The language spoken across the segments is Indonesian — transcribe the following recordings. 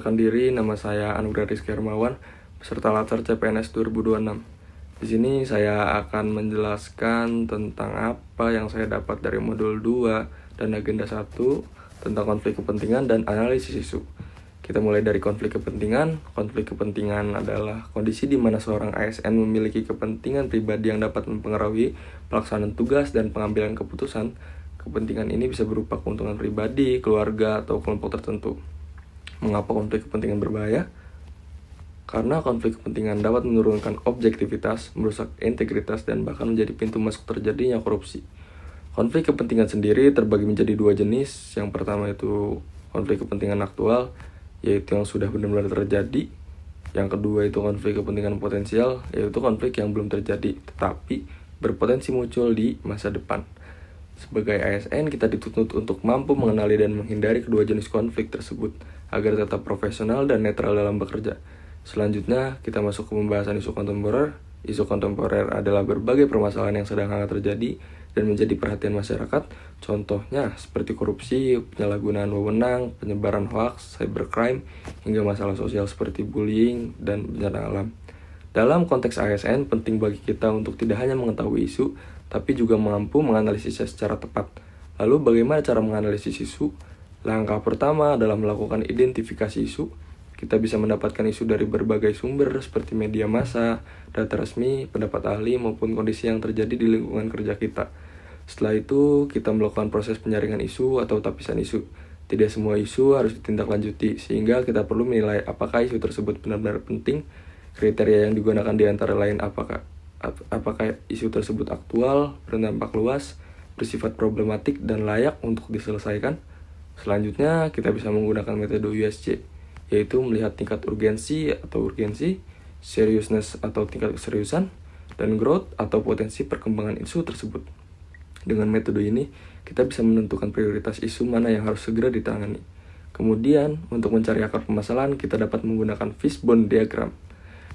Perkenalkan diri, nama saya Anugrah Rizky Hermawan, beserta latar CPNS 2026. Di sini saya akan menjelaskan tentang apa yang saya dapat dari modul 2 dan agenda 1 tentang konflik kepentingan dan analisis isu. Kita mulai dari konflik kepentingan. Konflik kepentingan adalah kondisi di mana seorang ASN memiliki kepentingan pribadi yang dapat mempengaruhi pelaksanaan tugas dan pengambilan keputusan. Kepentingan ini bisa berupa keuntungan pribadi, keluarga, atau kelompok tertentu. Mengapa konflik kepentingan berbahaya? Karena konflik kepentingan dapat menurunkan objektivitas, merusak integritas, dan bahkan menjadi pintu masuk terjadinya korupsi. Konflik kepentingan sendiri terbagi menjadi 2 jenis. Yang pertama itu konflik kepentingan aktual, yaitu yang sudah benar-benar terjadi. Yang kedua itu konflik kepentingan potensial, yaitu konflik yang belum terjadi, tetapi berpotensi muncul di masa depan. Sebagai ASN, kita dituntut untuk mampu mengenali dan menghindari kedua jenis konflik tersebut agar tetap profesional dan netral dalam bekerja. Selanjutnya, kita masuk ke pembahasan isu kontemporer. Isu kontemporer adalah berbagai permasalahan yang sedang hangat terjadi dan menjadi perhatian masyarakat. Contohnya seperti korupsi, penyalahgunaan wewenang, penyebaran hoaks, cybercrime, hingga masalah sosial seperti bullying dan bencana alam. Dalam konteks ASN, penting bagi kita untuk tidak hanya mengetahui isu, tapi juga mampu menganalisisnya secara tepat. Lalu bagaimana cara menganalisis isu? Langkah pertama adalah melakukan identifikasi isu. Kita bisa mendapatkan isu dari berbagai sumber seperti media massa, data resmi, pendapat ahli, maupun kondisi yang terjadi di lingkungan kerja kita. Setelah itu, kita melakukan proses penyaringan isu atau tapisan isu. Tidak semua isu harus ditindaklanjuti, sehingga kita perlu menilai apakah isu tersebut benar-benar penting. Kriteria yang digunakan di antara lain apakah isu tersebut aktual, berdampak luas, bersifat problematik, dan layak untuk diselesaikan. Selanjutnya, kita bisa menggunakan metode USC, yaitu melihat tingkat urgensi, seriousness atau tingkat keseriusan, dan growth atau potensi perkembangan isu tersebut. Dengan metode ini, kita bisa menentukan prioritas isu mana yang harus segera ditangani. Kemudian, untuk mencari akar permasalahan, kita dapat menggunakan fishbone diagram.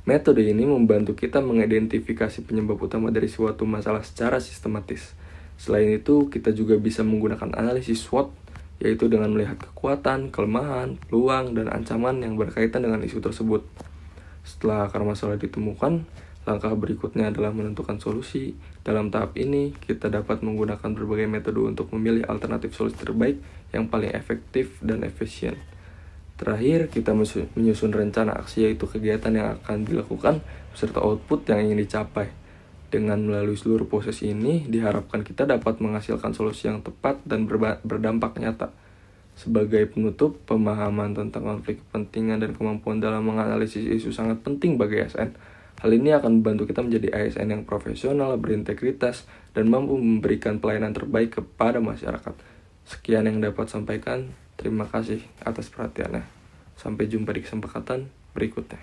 Metode ini membantu kita mengidentifikasi penyebab utama dari suatu masalah secara sistematis. Selain itu, kita juga bisa menggunakan analisis SWOT, yaitu dengan melihat kekuatan, kelemahan, peluang, dan ancaman yang berkaitan dengan isu tersebut. Setelah akar masalah ditemukan, langkah berikutnya adalah menentukan solusi. Dalam tahap ini, kita dapat menggunakan berbagai metode untuk memilih alternatif solusi terbaik yang paling efektif dan efisien. Terakhir, kita menyusun rencana aksi, yaitu kegiatan yang akan dilakukan beserta output yang ingin dicapai. Dengan melalui seluruh proses ini, diharapkan kita dapat menghasilkan solusi yang tepat dan berdampak nyata. Sebagai penutup, pemahaman tentang konflik kepentingan dan kemampuan dalam menganalisis isu sangat penting bagi ASN. Hal ini akan membantu kita menjadi ASN yang profesional, berintegritas, dan mampu memberikan pelayanan terbaik kepada masyarakat. Sekian yang dapat sampaikan. Terima kasih atas perhatiannya. Sampai jumpa di kesempatan berikutnya.